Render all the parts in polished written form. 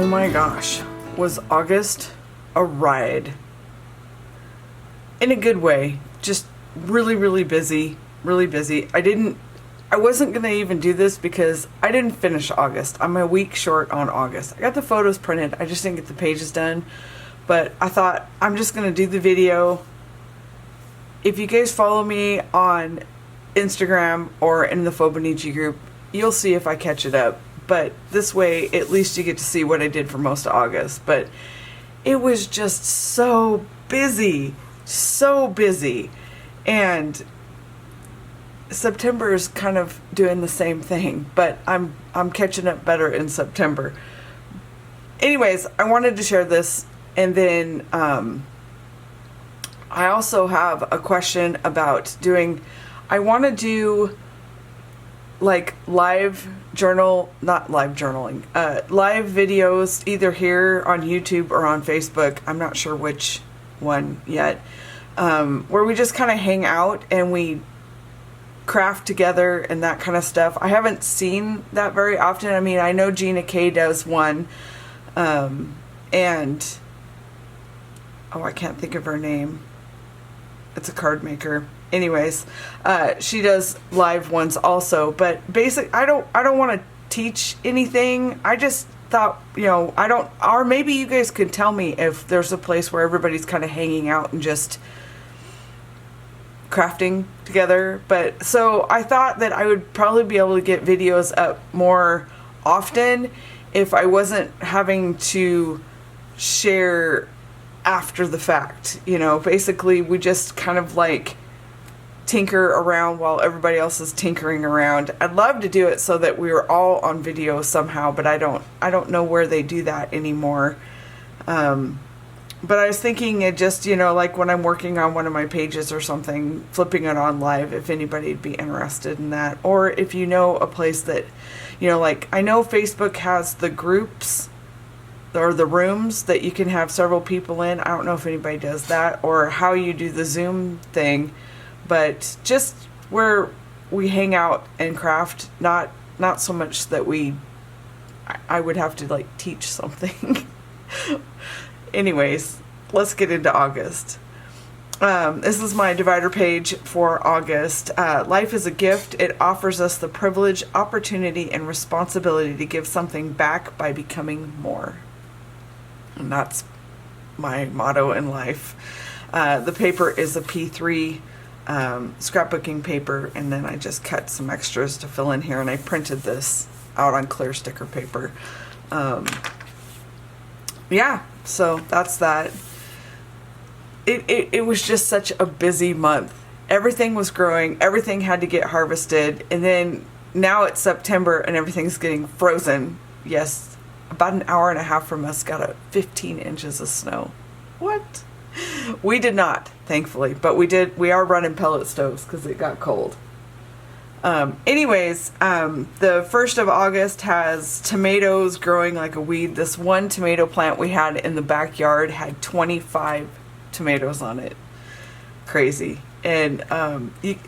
Oh my gosh, was August a ride? In a good way. Just really busy, really busy. I wasn't gonna even do this because I didn't finish August. I'm a week short on August. I got the photos printed, I just didn't get the pages done. But I thought I'm just gonna do the video. If you guys follow me on Instagram or in the Fauxbonichi group, you'll see if I catch it up. But this way, at least you get to see what I did for most of August. But it was just so busy. And September is kind of doing the same thing, but I'm catching up better in September. Anyways, I wanted to share this, and then I also have a question about I want to do like live videos either here on YouTube or on Facebook. I'm not sure which one yet, where we just kind of hang out and we craft together and that kind of stuff. I haven't seen that very often. I mean, I know Gina K does one, and I can't think of her name. It's a card maker. Anyways, she does live ones also, but I don't want to teach anything. I just thought, or maybe you guys could tell me if there's a place where everybody's kind of hanging out and just crafting together. But so I thought that I would probably be able to get videos up more often if I wasn't having to share after the fact. Basically we just kind of like tinker around while everybody else is tinkering around. I'd love to do it so that we were all on video somehow, but I don't know where they do that anymore. But I was thinking it just, like when I'm working on one of my pages or something, flipping it on live, if anybody'd be interested in that. Or if you know a place that, like I know Facebook has the groups or the rooms that you can have several people in. I don't know if anybody does that or how you do the Zoom thing, but just where we hang out and craft, not so much that I would have to like teach something. Anyways, let's get into August. This is my divider page for August. Life is a gift. It offers us the privilege, opportunity, and responsibility to give something back by becoming more. And that's my motto in life. The paper is a P3 scrapbooking paper, and then I just cut some extras to fill in here, and I printed this out on clear sticker paper. Yeah, so that's that. It was just such a busy month. Everything was growing, everything had to get harvested, and then now it's September and everything's getting frozen. Yes, about an hour and a half from us got 15 inches of snow. What? We did not, thankfully, but we are running pellet stoves because it got cold. Anyways, the 1st of August has tomatoes growing like a weed. This one tomato plant we had in the backyard had 25 tomatoes on it. Crazy. And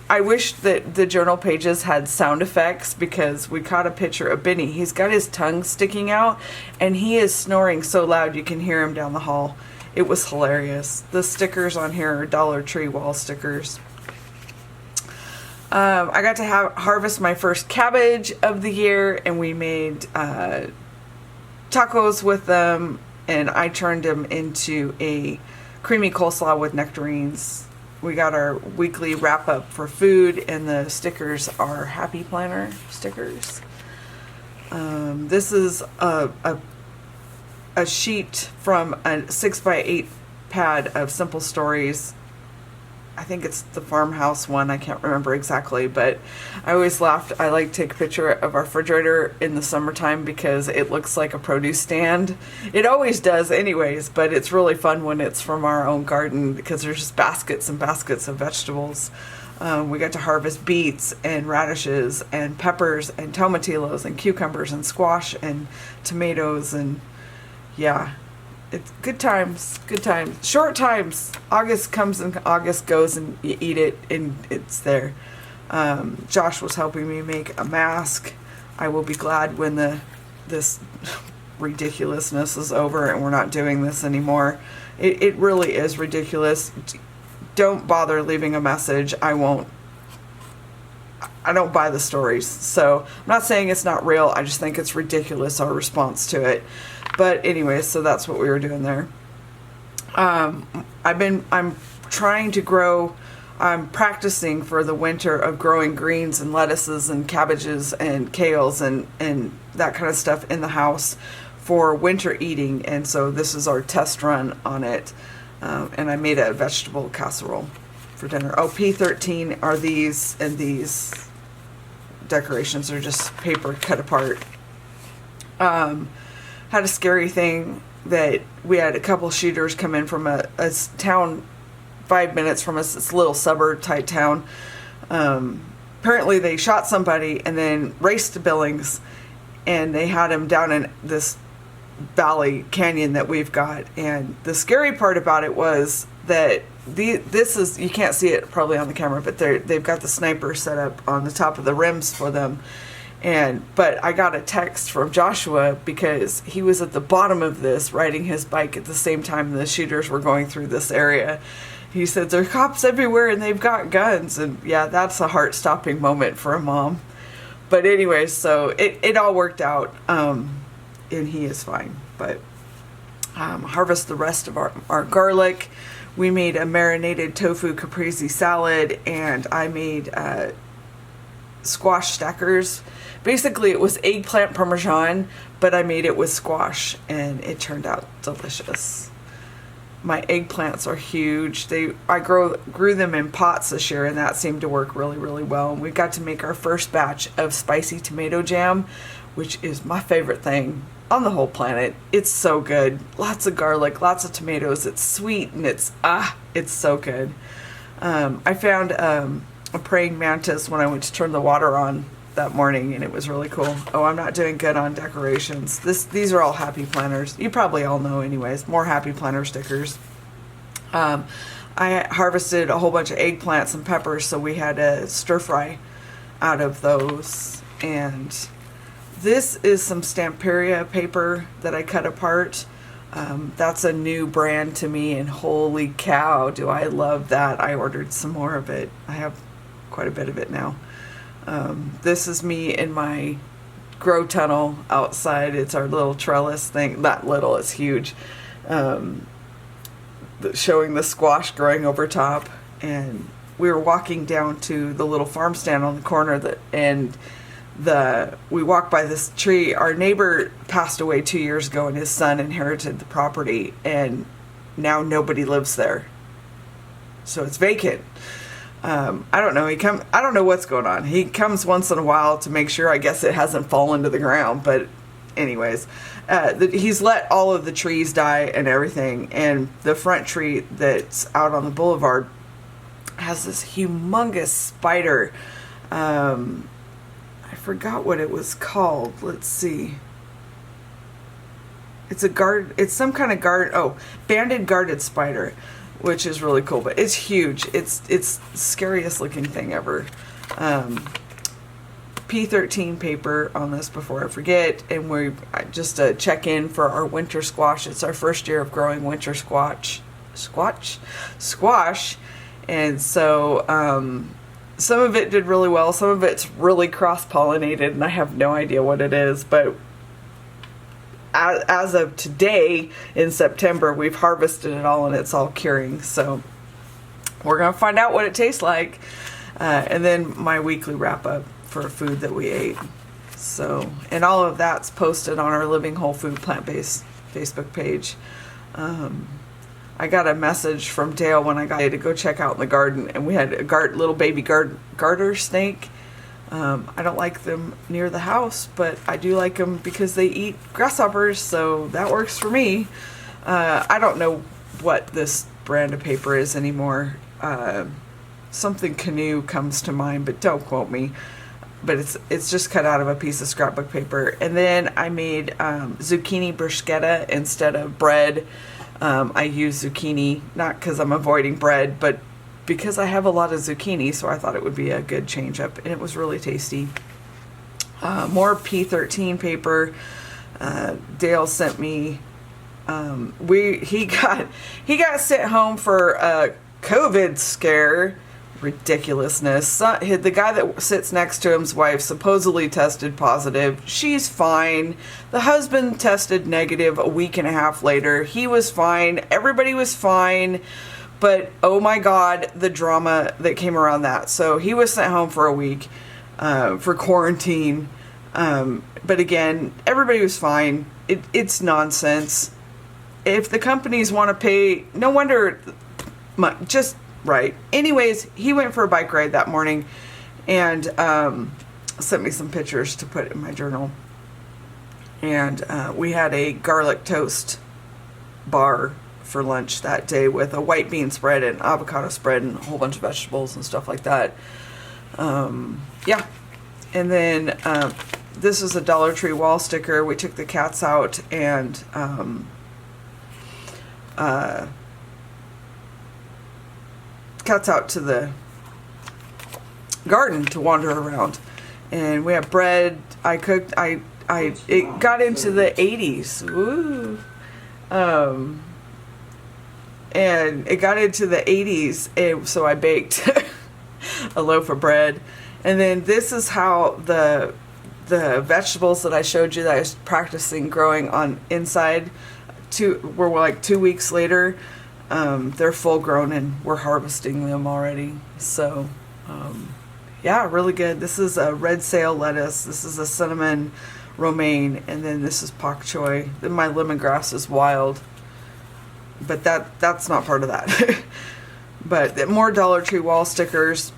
I wish that the journal pages had sound effects, because we caught a picture of Benny. He's got his tongue sticking out and he is snoring so loud you can hear him down the hall. It was hilarious. The stickers on here are Dollar Tree wall stickers. I got to harvest my first cabbage of the year, and we made tacos with them, and I turned them into a creamy coleslaw with nectarines. We got our weekly wrap up for food, and the stickers are Happy Planner stickers. This is a sheet from a 6x8 pad of simple stories. I think it's the farmhouse one. I can't remember exactly, but I always laughed. I like to take a picture of our refrigerator in the summertime because it looks like a produce stand. It always does anyways, but it's really fun when it's from our own garden because there's just baskets and baskets of vegetables. We got to harvest beets and radishes and peppers and tomatillos and cucumbers and squash and tomatoes, and yeah. It's good times, short times. August comes and August goes, and you eat it and it's there. Josh was helping me make a mask. I will be glad when this ridiculousness is over and we're not doing this anymore. It really is ridiculous. Don't bother leaving a message. I don't buy the stories. So I'm not saying it's not real. I just think it's ridiculous, our response to it. But anyway, so that's what we were doing there. I'm trying to grow. I'm practicing for the winter of growing greens and lettuces and cabbages and kales and that kind of stuff in the house for winter eating. And so this is our test run on it. And I made a vegetable casserole for dinner. Oh, P13 are these, and these decorations are just paper cut apart. Had a scary thing that we had a couple shooters come in from a town 5 minutes from us. It's a little suburb type town. Apparently they shot somebody and then raced to Billings, and they had him down in this valley canyon that we've got. And the scary part about it was that this is, you can't see it probably on the camera, but they've got the sniper set up on the top of the rims for them. But I got a text from Joshua because he was at the bottom of this riding his bike at the same time the shooters were going through this area. He said, there are cops everywhere and they've got guns. And yeah, that's a heart-stopping moment for a mom. But anyway, so it all worked out. And he is fine. But harvest the rest of our garlic. We made a marinated tofu caprese salad, and I made squash stackers. Basically, it was eggplant parmesan, but I made it with squash, and it turned out delicious. My eggplants are huge. I grew them in pots this year, and that seemed to work really, really well. And we got to make our first batch of spicy tomato jam, which is my favorite thing on the whole planet. It's so good. Lots of garlic, lots of tomatoes. It's sweet, and it's so good. I found a praying mantis when I went to turn the water on that morning, and it was really cool. Oh, I'm not doing good on decorations. These are all happy planners. You probably all know anyways. More happy planner stickers. I harvested a whole bunch of eggplants and peppers, so we had a stir fry out of those. And this is some Stamperia paper that I cut apart. That's a new brand to me, and holy cow, do I love that. I ordered some more of it. I have quite a bit of it now. This is me in my grow tunnel outside. It's our little trellis thing. Not little, it's huge. Showing the squash growing over top. And we were walking down to the little farm stand on the corner we walked by this tree. Our neighbor passed away 2 years ago, and his son inherited the property, and now nobody lives there. So it's vacant. I don't know. I don't know what's going on. He comes once in a while to make sure, I guess, it hasn't fallen to the ground. But anyways, he's let all of the trees die and everything. And the front tree that's out on the boulevard has this humongous spider. I forgot what it was called. Let's see. It's some kind of banded guarded spider, which is really cool, but it's huge. It's the scariest looking thing ever. P13 paper on this before I forget, and just a check in for our winter squash. It's our first year of growing winter squash, and so some of it did really well. Some of it's really cross-pollinated, and I have no idea what it is, but as of today in September, we've harvested it all and it's all curing. So we're going to find out what it tastes like. And then my weekly wrap up for food that we ate. So, and all of that's posted on our Living Whole Food Plant-Based Facebook page. I got a message from Dale when I got to go check out in the garden, and we had a little baby garter snake. I don't like them near the house, but I do like them because they eat grasshoppers, so that works for me. I don't know what this brand of paper is anymore. Something Canoe comes to mind, but don't quote me. But it's just cut out of a piece of scrapbook paper. And then I made zucchini bruschetta instead of bread. I use zucchini, not because I'm avoiding bread, but because I have a lot of zucchini, so I thought it would be a good change up, and it was really tasty. More P13 paper. Dale sent me, he got sent home for a COVID scare. Ridiculousness. The guy that sits next to him's wife supposedly tested positive. She's fine. The husband tested negative a week and a half later. He was fine. Everybody was fine. But oh my God, the drama that came around that. So he was sent home for a week for quarantine. But again, everybody was fine. It's nonsense. If the companies want to pay, no wonder, just right. Anyways, he went for a bike ride that morning and sent me some pictures to put in my journal. And we had a garlic toast bar for lunch that day with a white bean spread and avocado spread and a whole bunch of vegetables and stuff like that. Yeah. And then this is a Dollar Tree wall sticker. We took the cats out and cats out to the garden to wander around, and we have bread. I cooked. It got into the 80s. Woo. And it got into the 80s, so I baked a loaf of bread. And then this is how the vegetables that I showed you that I was practicing growing on inside were like 2 weeks later. They're full grown and we're harvesting them already. So, yeah, really good. This is a red sale lettuce. This is a cinnamon romaine. And then this is pak choi. Then my lemongrass is wild. But that's not part of that. But more Dollar Tree wall stickers.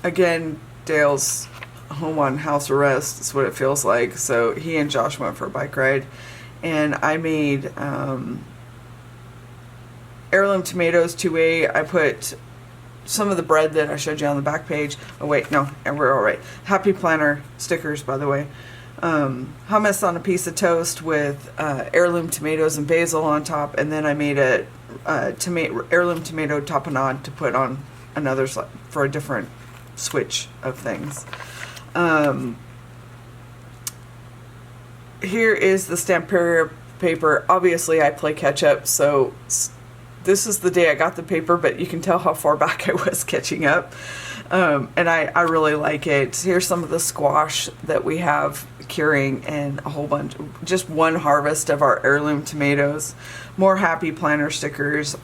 Again, Dale's home on house arrest. That's what it feels like. So he and Josh went for a bike ride. And I made heirloom tomatoes 2A. I put some of the bread that I showed you on the back page. Oh wait, no, and we're all right. Happy Planner stickers, by the way. Hummus on a piece of toast with heirloom tomatoes and basil on top, and then I made a heirloom tomato tapenade to put on another for a different switch of things. Here is the Stamperia paper. Obviously, I play catch up, so this is the day I got the paper, but you can tell how far back I was catching up. And I really like it. Here's some of the squash that we have curing and a whole bunch, just one harvest of our heirloom tomatoes. More Happy Planner stickers.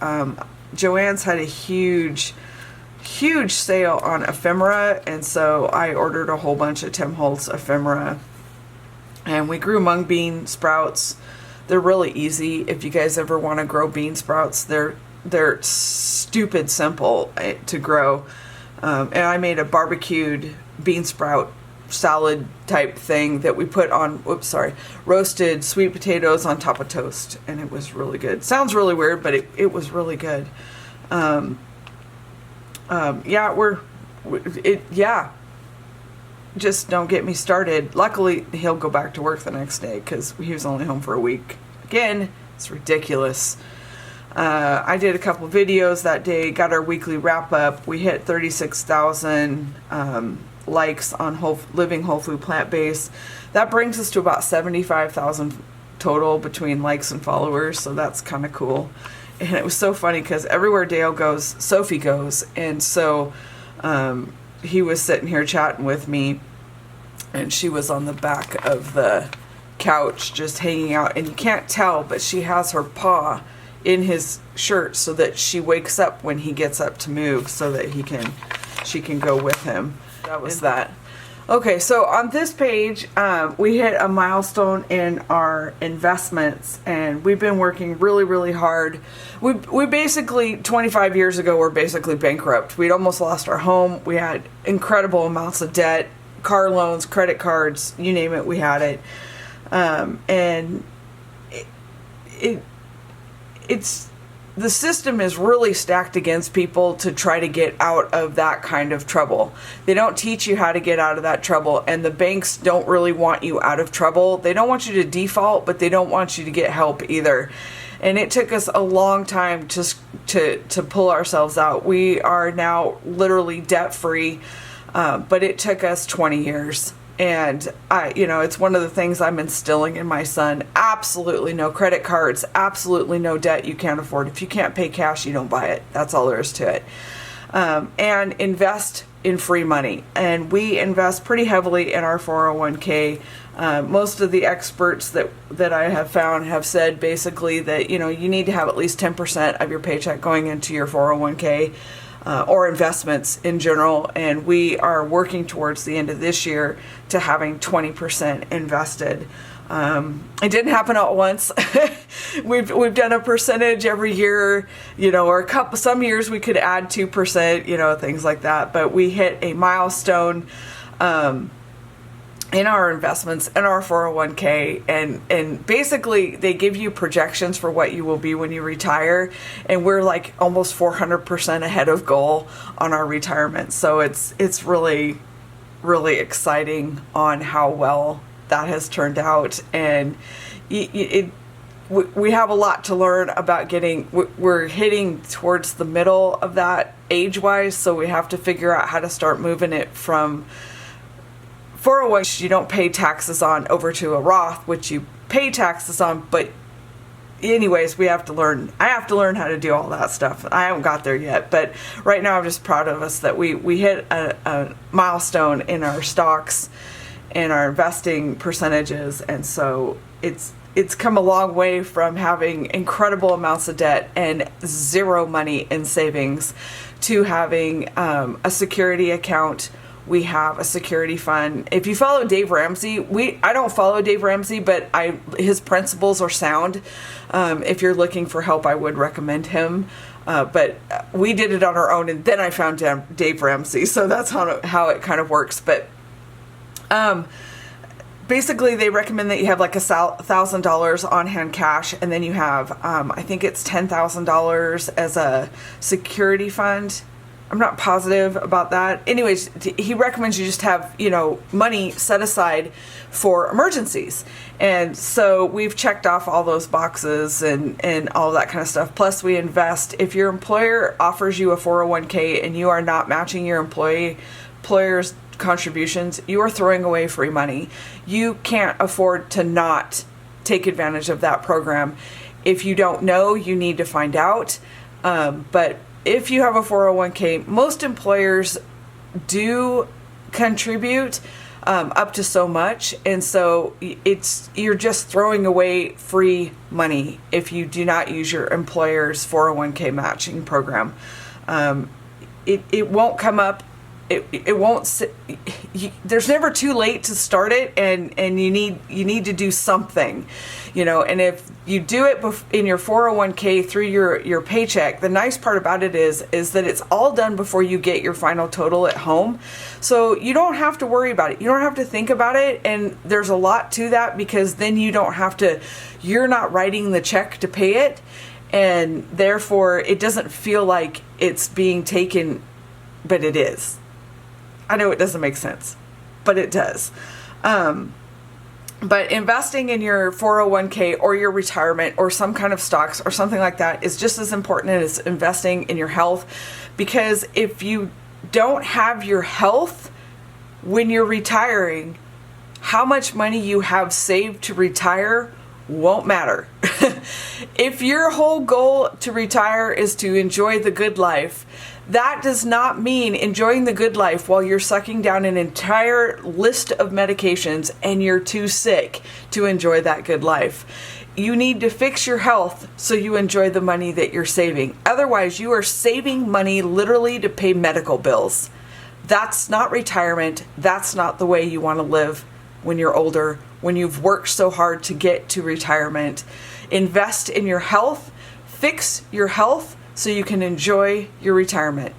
Joann's had a huge sale on ephemera, and so I ordered a whole bunch of Tim Holtz ephemera. And we grew mung bean sprouts. They're really easy. If you guys ever want to grow bean sprouts, they're stupid simple to grow. And I made a barbecued bean sprout salad type thing that we put on, roasted sweet potatoes on top of toast. And it was really good. Sounds really weird, but it was really good. Just don't get me started. Luckily, he'll go back to work the next day because he was only home for a week. Again, it's ridiculous. I did a couple videos that day, got our weekly wrap up. We hit 36,000 likes on Living Whole Food Plant-Based. That brings us to about 75,000 total between likes and followers, so that's kind of cool. And it was so funny because everywhere Dale goes, Sophie goes. And so he was sitting here chatting with me, and she was on the back of the couch just hanging out. And you can't tell, but she has her paw in his shirt so that she wakes up when he gets up to move so that she can go with him. That was that. Okay, so on this page, we hit a milestone in our investments, and we've been working really, really hard. We basically, 25 years ago, were basically bankrupt. We'd almost lost our home. We had incredible amounts of debt, car loans, credit cards, you name it, we had it. And it's the system is really stacked against people to try to get out of that kind of trouble. They don't teach you how to get out of that trouble, and the banks don't really want you out of trouble. They don't want you to default, but they don't want you to get help either. And it took us a long time to pull ourselves out. We are now literally debt free, but it took us 20 years. And it's one of the things I'm instilling in my son. Absolutely no credit cards, absolutely no debt you can't afford. If you can't pay cash, you don't buy it. That's all there is to it. And invest in free money. And we invest pretty heavily in our 401k. Most of the experts that I have found have said basically that, you need to have at least 10% of your paycheck going into your 401k. Or investments in general, and we are working towards the end of this year to having 20% invested. It didn't happen all at once. We've done a percentage every year, or some years we could add 2%, things like that. But we hit a milestone in our investments, in our 401k, and basically they give you projections for what you will be when you retire, and we're like almost 400% ahead of goal on our retirement. So it's really, really exciting on how well that has turned out, and we have a lot to learn about we're hitting towards the middle of that age-wise, so we have to figure out how to start moving it from 401 you don't pay taxes on over to a Roth, which you pay taxes on. But anyways, I have to learn how to do all that stuff. I haven't got there yet, but right now I'm just proud of us that we hit a milestone in our stocks and our investing percentages. And so it's come a long way from having incredible amounts of debt and zero money in savings to having a security account. We have a security fund. If you follow Dave Ramsey, I don't follow Dave Ramsey, but his principles are sound. If you're looking for help, I would recommend him. But we did it on our own, and then I found Dave Ramsey. So that's how it kind of works. But basically, they recommend that you have like $1,000 on hand cash, and then you have, I think it's $10,000 as a security fund. I'm not positive about that. Anyways, he recommends you just have, money set aside for emergencies. And so we've checked off all those boxes and all that kind of stuff. Plus we invest. If your employer offers you a 401k and you are not matching your employer's contributions, you are throwing away free money. You can't afford to not take advantage of that program. If you don't know, you need to find out. But if you have a 401k, most employers do contribute up to so much, and so you're just throwing away free money if you do not use your employer's 401k matching program. It won't come up. It won't. There's never too late to start it, and you need to do something, And if you do it in your 401k through your paycheck, the nice part about it is that it's all done before you get your final total at home, so you don't have to worry about it. You don't have to think about it, and there's a lot to that because then you don't have to. You're not writing the check to pay it, and therefore it doesn't feel like it's being taken, but it is. I know it doesn't make sense, but it does. But investing in your 401k or your retirement or some kind of stocks or something like that is just as important as investing in your health, because if you don't have your health when you're retiring, how much money you have saved to retire won't matter. If your whole goal to retire is to enjoy the good life, that does not mean enjoying the good life while you're sucking down an entire list of medications and you're too sick to enjoy that good life. You need to fix your health so you enjoy the money that you're saving. Otherwise, you are saving money literally to pay medical bills. That's not retirement. That's not the way you want to live when you're older, when you've worked so hard to get to retirement. Invest in your health, fix your health, so you can enjoy your retirement.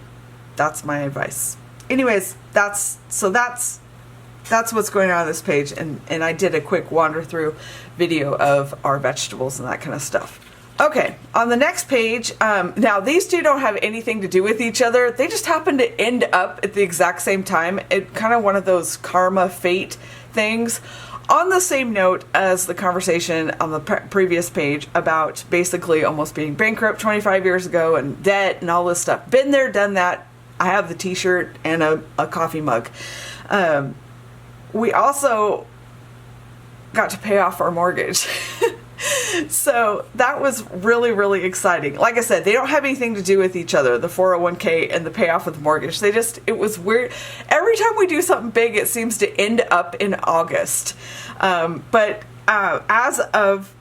That's my advice. Anyways, that's what's going on this page, and I did a quick wander through video of our vegetables and that kind of stuff. Okay, on the next page, now these two don't have anything to do with each other. They just happen to end up at the exact same time. It kind of one of those karma fate things. On the same note as the conversation on the previous page about basically almost being bankrupt 25 years ago and debt and all this stuff. Been there, done that. I have the t-shirt and a coffee mug. we also got to pay off our mortgage. So that was really, really exciting. Like I said, they don't have anything to do with each other, the 401k and the payoff of the mortgage. It was weird. Every time we do something big, it seems to end up in August. But as of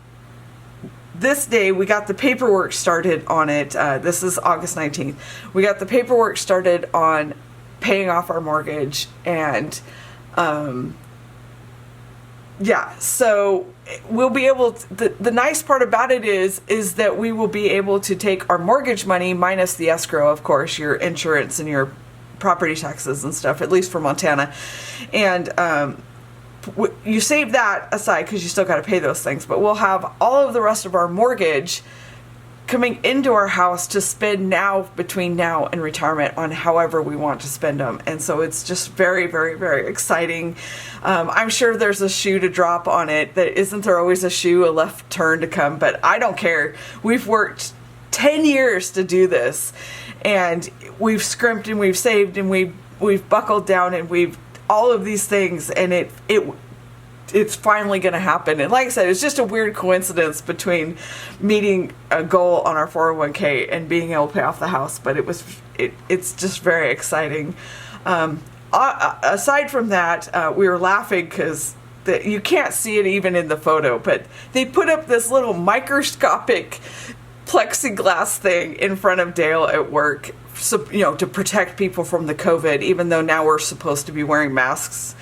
this day, we got the paperwork started on it. This is August 19th. We got the paperwork started on paying off our mortgage, and yeah, so we'll be able to, the nice part about it is that we will be able to take our mortgage money minus the escrow, of course, your insurance and your property taxes and stuff, at least for Montana. And you save that aside because you still got to pay those things, but we'll have all of the rest of our mortgage coming into our house to spend now, between now and retirement, on however we want to spend them. And so it's just very, very, very exciting. I'm sure there's a shoe to drop on it. That isn't there always a shoe, a left turn to come? But I don't care. We've worked 10 years to do this, and we've scrimped and we've saved and we've buckled down and we've all of these things, and it's finally going to happen. And like I said, it's just a weird coincidence between meeting a goal on our 401k and being able to pay off the house. But it's just very exciting. Aside from that, we were laughing because you can't see it even in the photo, but they put up this little microscopic plexiglass thing in front of Dale at work, so, to protect people from the COVID, even though now we're supposed to be wearing masks.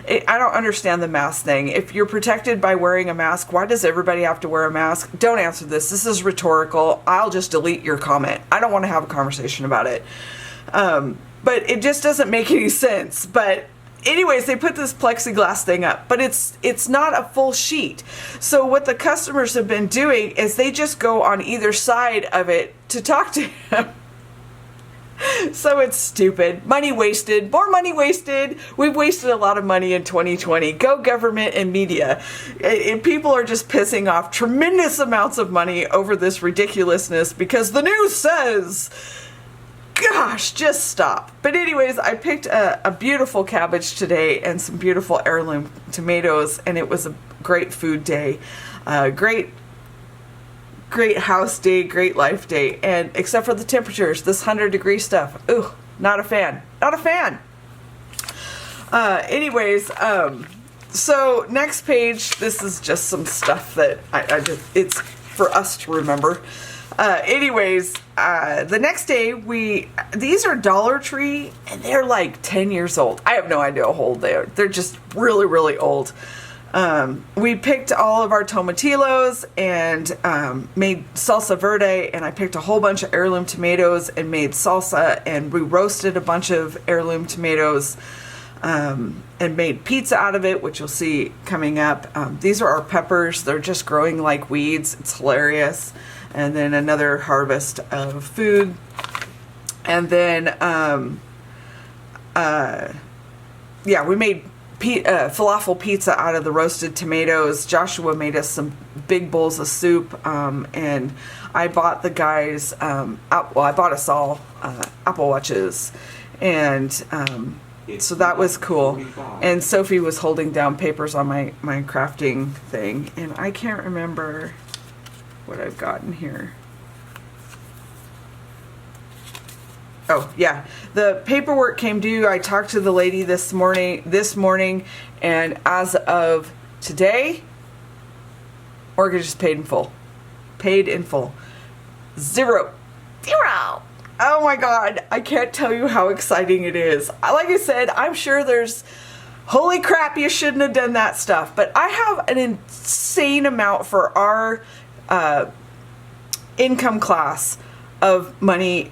I don't understand the mask thing. If you're protected by wearing a mask, why does everybody have to wear a mask? Don't answer this. This is rhetorical. I'll just delete your comment. I don't want to have a conversation about it. But it just doesn't make any sense. But anyways, they put this plexiglass thing up, but it's not a full sheet. So what the customers have been doing is they just go on either side of it to talk to him. So it's stupid. Money wasted. More money wasted. We've wasted a lot of money in 2020. Go government and media. People are just pissing off tremendous amounts of money over this ridiculousness because the news says. Gosh, just stop. But anyways, I picked a beautiful cabbage today and some beautiful heirloom tomatoes, and it was a great food day. Great house day, great life day. And except for the temperatures, this 100-degree stuff, ooh, not a fan. Not a fan. Anyways, so next page, this is just some stuff that it's for us to remember. Anyways, the next day these are Dollar Tree, and they're like 10 years old. I have no idea how old they are. They're just really, really old. We picked all of our tomatillos and made salsa verde, and I picked a whole bunch of heirloom tomatoes and made salsa, and we roasted a bunch of heirloom tomatoes and made pizza out of it, which you'll see coming up. These are our peppers. They're just growing like weeds. It's hilarious. And then another harvest of food. And then, we made falafel pizza out of the roasted tomatoes. Joshua made us some big bowls of soup, and I bought the guys, I bought us all Apple Watches, and so that was cool. And Sophie was holding down papers on my crafting thing, and I can't remember what I've gotten here. Oh, yeah. The paperwork came due. I talked to the lady this morning, and as of today, mortgage is paid in full. Paid in full. Zero. Oh my God. I can't tell you how exciting it is. Like I said, I'm sure there's, holy crap, you shouldn't have done that stuff. But I have an insane amount for our income class of money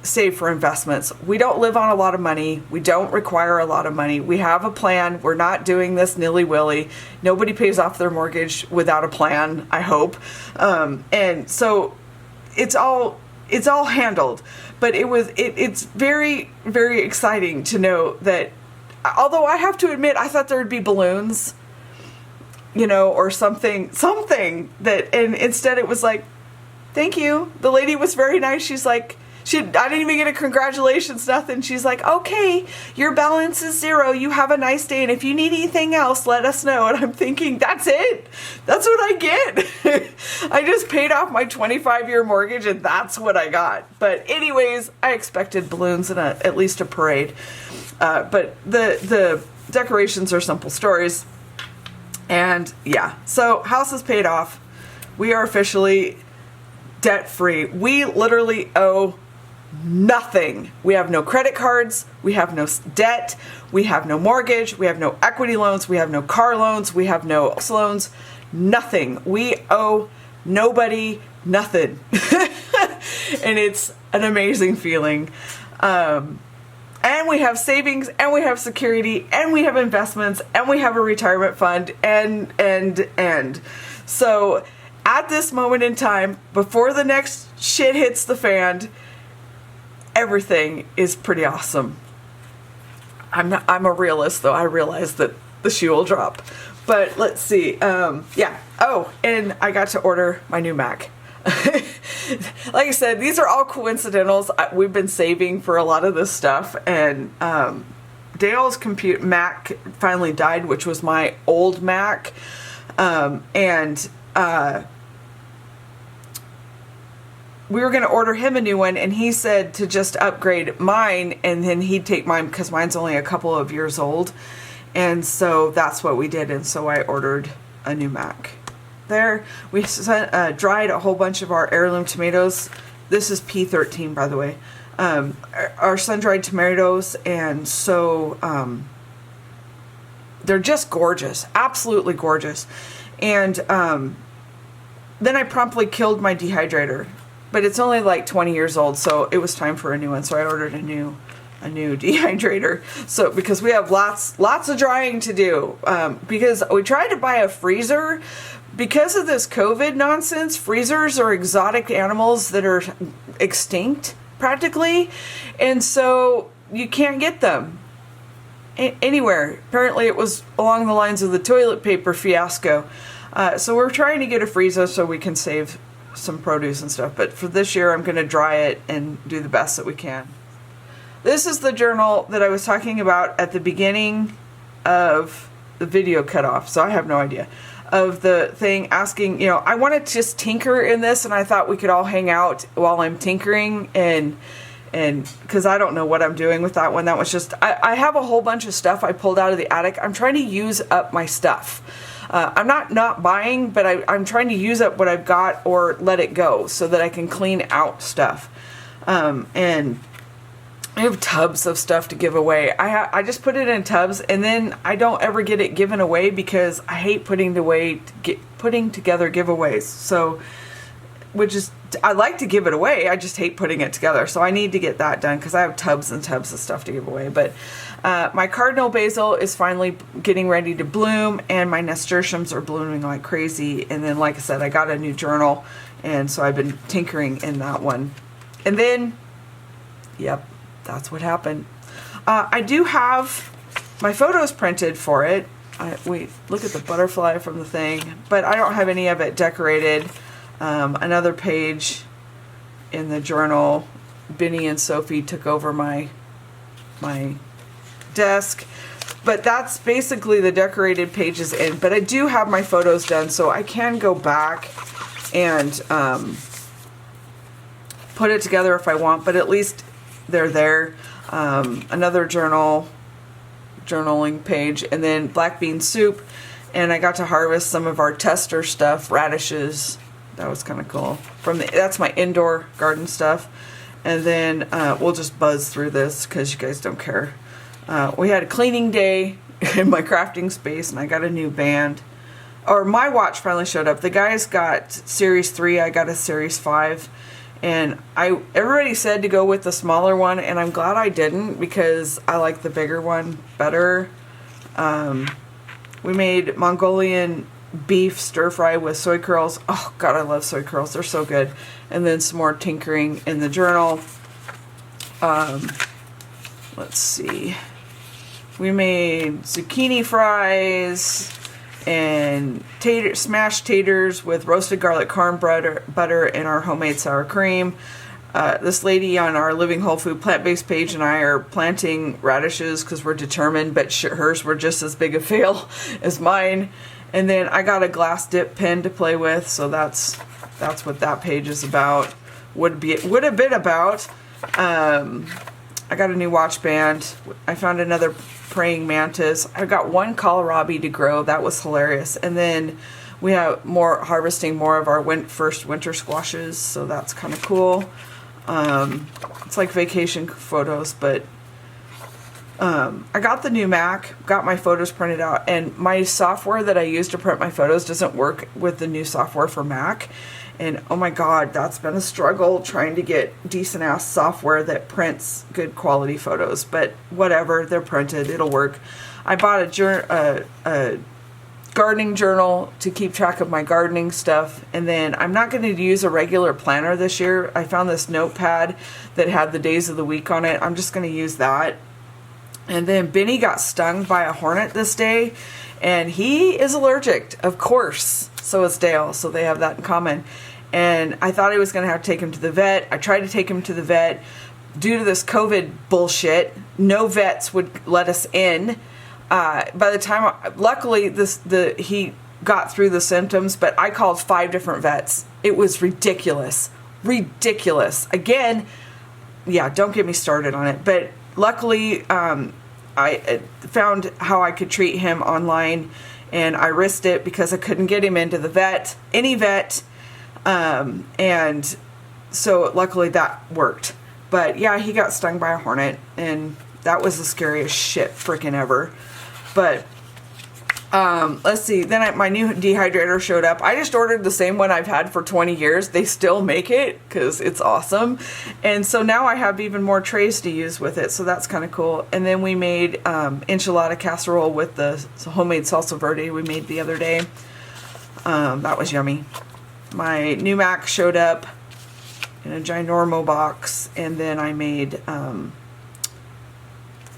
saved for investments. We don't live on a lot of money. We don't require a lot of money. We have a plan. We're not doing this nilly-willy. Nobody pays off their mortgage without a plan, I hope. And so it's all handled. But it's very, very exciting to know that, although I have to admit, I thought there would be balloons, or something that, and instead it was like, thank you. The lady was very nice. She's like, I didn't even get a congratulations, nothing. She's like, okay, your balance is 0. You have a nice day. And if you need anything else, let us know. And I'm thinking, that's it. That's what I get. I just paid off my 25-year mortgage and that's what I got. But anyways, I expected balloons and at least a parade. But the decorations are simple stories. And yeah, so house is paid off. We are officially debt free. We literally owe nothing. We have no credit cards. We have no debt. We have no mortgage. We have no equity loans. We have no car loans. We have no loans. Nothing. We owe nobody nothing. And it's an amazing feeling. And we have savings, and we have security, and we have investments, and we have a retirement fund, and. So at this moment in time, before the next shit hits the fan, everything is pretty awesome. I'm a realist, though. I realize that the shoe will drop. But let's see. Yeah. Oh, and I got to order my new Mac. Like I said, these are all coincidentals. We've been saving for a lot of this stuff, and Dale's Mac finally died, which was my old Mac, and we were going to order him a new one, and he said to just upgrade mine, and then he'd take mine because mine's only a couple of years old, and so that's what we did, and so I ordered a new Mac. There, we dried a whole bunch of our heirloom tomatoes. This is P13, by the way. Our sun-dried tomatoes, and so they're just gorgeous, absolutely gorgeous. And then I promptly killed my dehydrator, but it's only like 20 years old, so it was time for a new one. So I ordered a new dehydrator. So because we have lots of drying to do, because we tried to buy a freezer. Because of this COVID nonsense, freezers are exotic animals that are extinct, practically. And so you can't get them anywhere. Apparently it was along the lines of the toilet paper fiasco. So we're trying to get a freezer so we can save some produce and stuff. But for this year, I'm going to dry it and do the best that we can. This is the journal that I was talking about at the beginning of the video cutoff. So I have no idea. Of the thing asking, I want to just tinker in this, and I thought we could all hang out while I'm tinkering, and because I don't know what I'm doing with that one. That was just, I have a whole bunch of stuff I pulled out of the attic. I'm trying to use up my stuff. I'm not buying, but I'm trying to use up what I've got or let it go so that I can clean out stuff. And I have tubs of stuff to give away. I just put it in tubs, and then I don't ever get it given away because I hate putting together giveaways. So, I like to give it away. I just hate putting it together. So I need to get that done because I have tubs and tubs of stuff to give away. But my cardinal basil is finally getting ready to bloom, and my nasturtiums are blooming like crazy. And then, like I said, I got a new journal, and so I've been tinkering in that one. And then, yep. That's what happened. I do have my photos printed for it. Wait, look at the butterfly from the thing. But I don't have any of it decorated. Another page in the journal. Benny and Sophie took over my desk. But that's basically the decorated pages in. But I do have my photos done, so I can go back and put it together if I want. But at least they're there. Another journaling page, and then black bean soup, and I got to harvest some of our tester stuff, radishes. That was kind of cool. That's my indoor garden stuff. And then we'll just buzz through this because you guys don't care. We had a cleaning day in my crafting space, and I got a new band. Or my watch finally showed up. The guys got Series 3, I got a Series 5. And everybody said to go with the smaller one, and I'm glad I didn't because I like the bigger one better. We made Mongolian beef stir fry with soy curls. Oh God, I love soy curls. They're so good. And then some more tinkering in the journal. Let's see. We made zucchini fries and smashed taters with roasted garlic corn butter and our homemade sour cream. this lady on our Living Whole Food plant-based page and I are planting radishes because we're determined, but hers were just as big a fail as mine. And then I got a glass dip pen to play with, so that's what that page is about. Would have been about. I got a new watch band. I found another praying mantis. I got one kohlrabi to grow. That was hilarious. And then we have harvesting more of our first winter squashes, so that's kind of cool. It's like vacation photos, but I got the new Mac, got my photos printed out, and my software that I use to print my photos doesn't work with the new software for Mac. And oh my God, that's been a struggle trying to get decent ass software that prints good quality photos. But whatever, they're printed, it'll work. I bought a gardening journal to keep track of my gardening stuff, and then I'm not going to use a regular planner this year. I found this notepad that had the days of the week on it. I'm just going to use that. And then Benny got stung by a hornet this day, and he is allergic, of course. So is Dale, so they have that in common. And I thought I was going to have to take him to the vet. I tried to take him to the vet. Due to this COVID bullshit, no vets would let us in. By the time, luckily, he got through the symptoms, but I called 5 different vets. It was ridiculous. Ridiculous. Again, yeah, don't get me started on it. But luckily, I found how I could treat him online, and I risked it because I couldn't get him into the vet, any vet. And so luckily that worked. But yeah, he got stung by a hornet, and that was the scariest shit freaking ever. But let's see. Then my new dehydrator showed up. I just ordered the same one I've had for 20 years. They still make it because it's awesome. And so now I have even more trays to use with it. So that's kind of cool. And then we made enchilada casserole with the homemade salsa verde we made the other day. That was yummy. My new Mac showed up in a ginormo box. And then I made,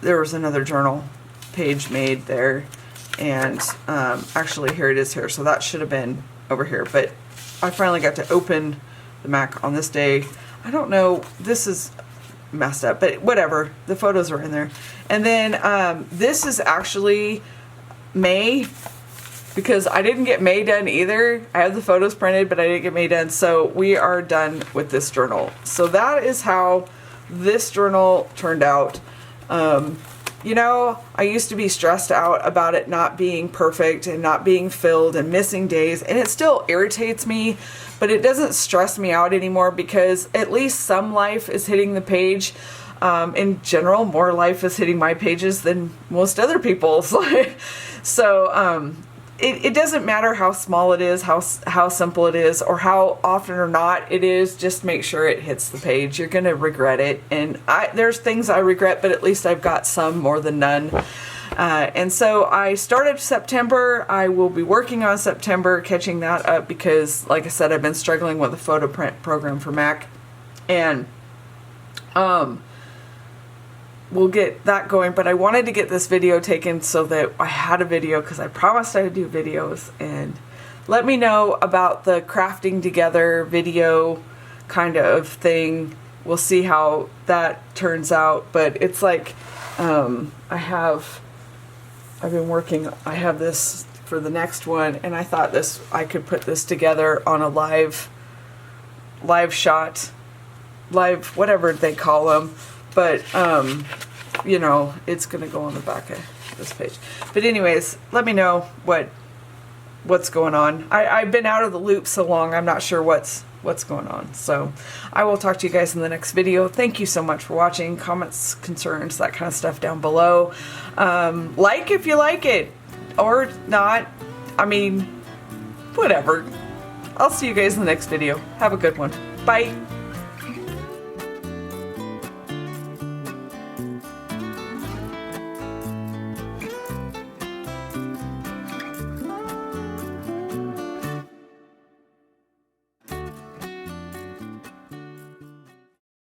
there was another journal page made there. And actually here it is here, so that should have been over here, but I finally got to open the Mac on this day. I don't know, this is messed up, but whatever, the photos are in there. And then this is actually May, because I didn't get May done either. I had the photos printed, but I didn't get May done, so we are done with this journal. So that is how this journal turned out. You know, I used to be stressed out about it not being perfect and not being filled and missing days, and it still irritates me, but it doesn't stress me out anymore because at least some life is hitting the page. In general, more life is hitting my pages than most other people's. So it doesn't matter how small it is, how simple it is, or how often or not it is. Just make sure it hits the page. You're going to regret it. And there's things I regret, but at least I've got some more than none. And so I started September. I will be working on September, catching that up because, like I said, I've been struggling with a photo print program for Mac. And we'll get that going, but I wanted to get this video taken so that I had a video because I promised I would do videos. And let me know about the crafting together video kind of thing. We'll see how that turns out, but it's like I have this for the next one, and I thought I could put this together on a live shot, live whatever they call them. But, you know, it's going to go on the back of this page. But anyways, let me know what's going on. I've been out of the loop so long, I'm not sure what's going on. So I will talk to you guys in the next video. Thank you so much for watching. Comments, concerns, that kind of stuff down below. Like if you like it, or not. I mean, whatever. I'll see you guys in the next video. Have a good one. Bye.